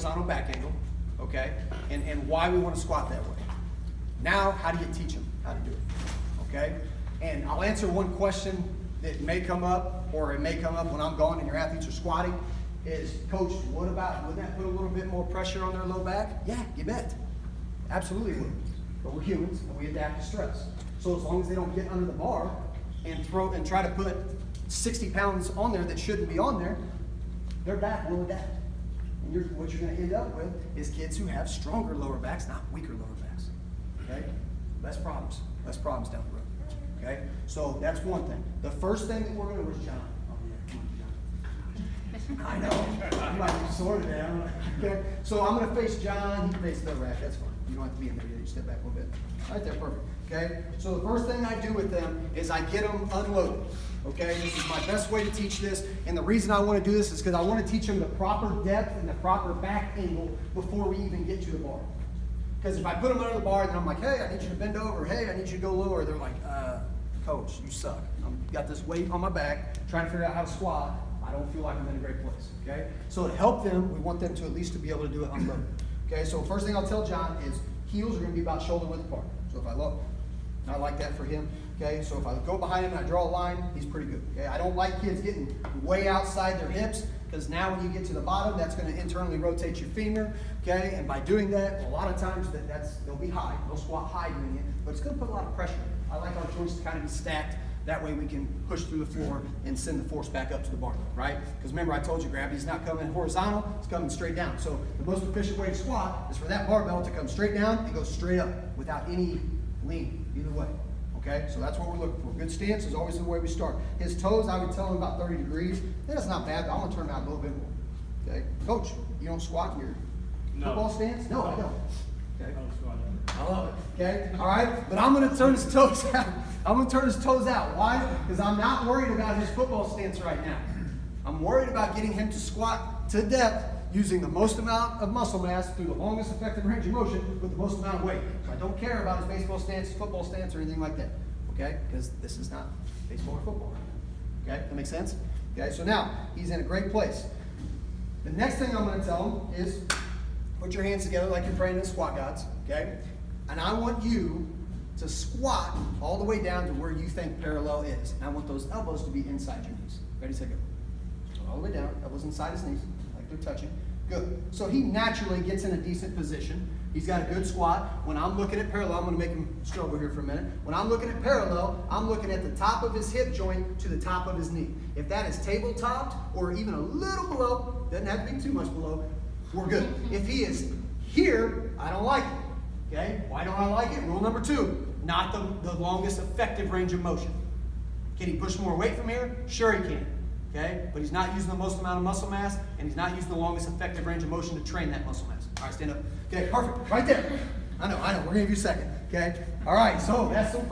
horizontal back angle, okay? And why we want to squat that way. Now, how do you teach them how to do it, okay? And I'll answer one question that may come up, or it may come up when I'm gone and your athletes are squatting, is, Coach, what about, would that put a little bit more pressure on their low back? Yeah, you bet. Absolutely it would. But we're humans and we adapt to stress. So as long as they don't get under the bar and try to put 60 pounds on there that shouldn't be on there, their back will adapt. And what you're going to end up with is kids who have stronger lower backs, not weaker lower backs. Okay? Less problems down the road. Okay? So that's one thing. The first thing that we're going to, where's John? Oh yeah, come on, John. I know. You might be sorted down. Okay? So I'm going to face John. He can face the rack. That's fine. You don't have to be in there yet. You step back a little bit. Right there, perfect. Okay? So the first thing I do with them is I get them unloaded. Okay? This is my best way to teach this. And the reason I want to do this is because I want to teach them the proper depth and the proper back angle before we even get to the bar. Because if I put them under the bar and then I'm like, hey, I need you to bend over. Hey, I need you to go lower. They're like, Coach, you suck. I've got this weight on my back, trying to figure out how to squat. I don't feel like I'm in a great place. Okay? So to help them, we want them to at least to be able to do it unloaded. Okay? So first thing I'll tell John is heels are going to be about shoulder width apart. So if I look, I like that for him. Okay? So if I go behind him and I draw a line, he's pretty good. Okay? I don't like kids getting way outside their hips, because now when you get to the bottom, that's going to internally rotate your femur. Okay? And by doing that, a lot of times they'll be high. They'll squat high doing it, but it's going to put a lot of pressure. I like our joints to kind of be stacked. That way we can push through the floor and send the force back up to the bar, right? Because remember I told you gravity's not coming horizontal, it's coming straight down. So the most efficient way to squat is for that barbell to come straight down and go straight up without any lean either way. Okay, so that's what we're looking for. Good stance is always the way we start. His toes, I would tell him about 30 degrees. That's not bad, but I'm gonna turn them out a little bit more. Okay, Coach, you don't squat in your football stance? No, I don't. Okay. I love it. Okay, all right, but I'm gonna turn his toes out. I'm gonna turn his toes out. Why? Because I'm not worried about his football stance right now. I'm worried about getting him to squat to depth using the most amount of muscle mass through the longest effective range of motion with the most amount of weight. So I don't care about his baseball stance, his football stance, or anything like that. Okay? Because this is not baseball or football right now. Okay? That makes sense? Okay, so now he's in a great place. The next thing I'm gonna tell him is put your hands together like you're praying in squat gods. Okay? And I want you to squat all the way down to where you think parallel is. And I want those elbows to be inside your knees. Ready, set, go. All the way down, elbows inside his knees, like they're touching. Good. So he naturally gets in a decent position. He's got a good squat. When I'm looking at parallel, I'm going to make him struggle here for a minute. When I'm looking at parallel, I'm looking at the top of his hip joint to the top of his knee. If that is table-topped or even a little below, doesn't have to be too much below, we're good. If he is here, I don't like it. Okay? Why don't I like it? Rule number 2, not the longest effective range of motion. Can he push more weight from here? Sure he can. Okay? But he's not using the most amount of muscle mass, and he's not using the longest effective range of motion to train that muscle mass. All right, stand up. Okay, perfect. Right there. I know. We're going to give you a second. Okay? All right, so that's some